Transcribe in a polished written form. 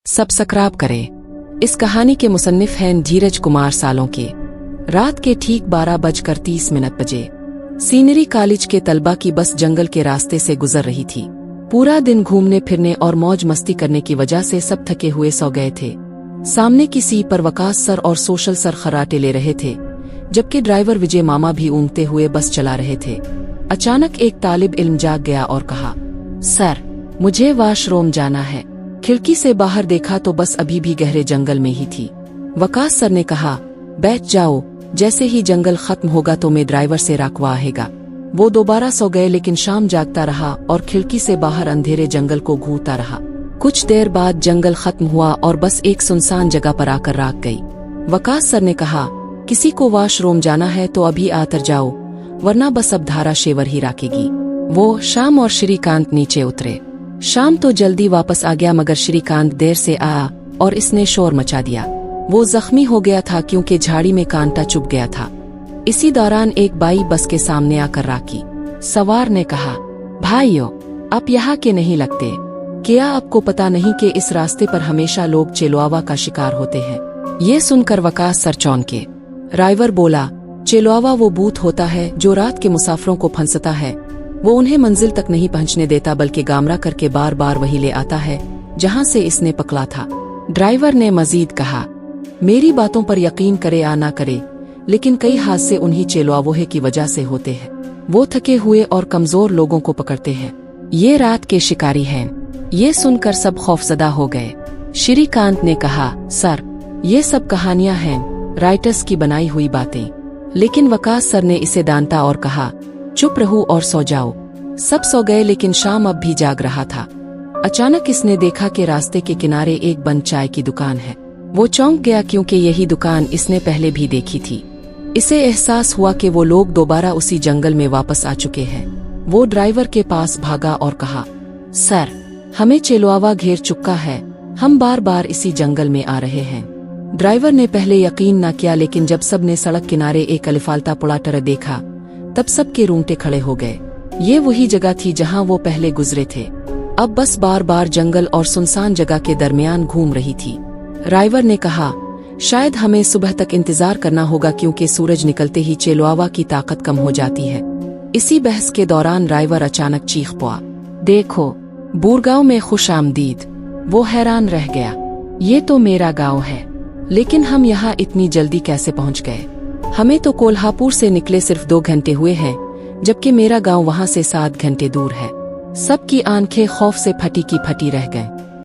Subscribe करें। इस कहानी के मुसन्निफ हैं धीरज कुमार सालोंके। रात के ठीक 12:30 बजे सीनरी कॉलेज के तलबा की बस जंगल के रास्ते से गुजर रही थी। पूरा दिन घूमने फिरने और मौज मस्ती करने की वजह से सब थके हुए सो गए थे। सामने की सीट पर वकास सर और सोशल सर खर्राटे ले रहे थे, जबकि ड्राइवर विजय मामा भी ऊँघते हुए बस चला रहे थे। अचानक एक तालिब इल्म जाग गया और कहा, सर मुझे वॉशरूम जाना है। खिड़की से बाहर देखा तो बस अभी भी गहरे जंगल में ही थी। वकास सर ने कहा, बैठ जाओ, जैसे ही जंगल खत्म होगा तो मैं ड्राइवर से राकवा आएगा। वो दोबारा सो गए, लेकिन शाम जागता रहा और खिड़की से बाहर अंधेरे जंगल को घूरता रहा। कुछ देर बाद जंगल खत्म हुआ और बस एक सुनसान जगह पर आकर राक गई। वकास सर ने कहा, किसी को वॉशरूम जाना है तो अभी आतर जाओ, वरना बस अब धारा शेवर ही राकेगी। वो शाम और श्रीकांत नीचे उतरे। शाम तो जल्दी वापस आ गया, मगर श्रीकांत देर से आया और इसने शोर मचा दिया। वो जख्मी हो गया था क्योंकि झाड़ी में कांटा चुभ गया था। इसी दौरान एक बाई बस के सामने आकर राकी। सवार ने कहा, भाइयों आप यहाँ के नहीं लगते, क्या आपको पता नहीं कि इस रास्ते पर हमेशा लोग चेलोआवा का शिकार होते हैं? ये सुनकर वकास सर चौंके। ड्राइवर बोला, चेलोआवा वो भूत होता है जो रात के मुसाफिरों को फंसता है। वो उन्हें मंजिल तक नहीं पहुंचने देता, बल्कि गामरा करके बार बार वही ले आता है जहां से इसने पकड़ा था। ड्राइवर ने मजीद कहा, मेरी बातों पर यकीन करे या ना करे, लेकिन कई हादसे उन्हीं चेलोआवोहे की वजह से होते हैं। वो थके हुए और कमजोर लोगों को पकड़ते हैं। ये रात के शिकारी हैं। ये सुनकर सब खौफजदा हो गए। श्रीकांत ने कहा, सर ये सब कहानियां हैं, राइटर्स की बनाई हुई बातें। लेकिन वकास सर ने इसे डांटा और कहा, चुप रहो और सो जाओ। सब सो गए, लेकिन शाम अब भी जाग रहा था। अचानक इसने देखा कि रास्ते के किनारे एक बंद चाय की दुकान है। वो चौंक गया क्योंकि यही दुकान इसने पहले भी देखी थी। इसे एहसास हुआ कि वो लोग दोबारा उसी जंगल में वापस आ चुके हैं। वो ड्राइवर के पास भागा और कहा, सर हमें चेलोआवा घेर चुका है, हम बार बार इसी जंगल में आ रहे हैं। ड्राइवर ने पहले यकीन न किया, लेकिन जब सब ने सड़क किनारे एक अलिफालता पुड़ाटर देखा तब सबके रूंगटे खड़े हो गए। ये वही जगह थी जहां वो पहले गुजरे थे। अब बस बार बार जंगल और सुनसान जगह के दरमियान घूम रही थी। ड्राइवर ने कहा, शायद हमें सुबह तक इंतजार करना होगा, क्योंकि सूरज निकलते ही चेलोआवा की ताकत कम हो जाती है। इसी बहस के दौरान ड्राइवर अचानक चीख पड़ा, देखो बूरगांव में खुश आमदीद। वो हैरान रह गया, ये तो मेरा गांव है, लेकिन हम यहाँ इतनी जल्दी कैसे पहुँच गए? हमें तो कोल्हापुर से निकले सिर्फ 2 घंटे हुए हैं, जबकि मेरा गांव वहां से 7 घंटे दूर है। सबकी आंखें खौफ से फटी की फटी रह गईं।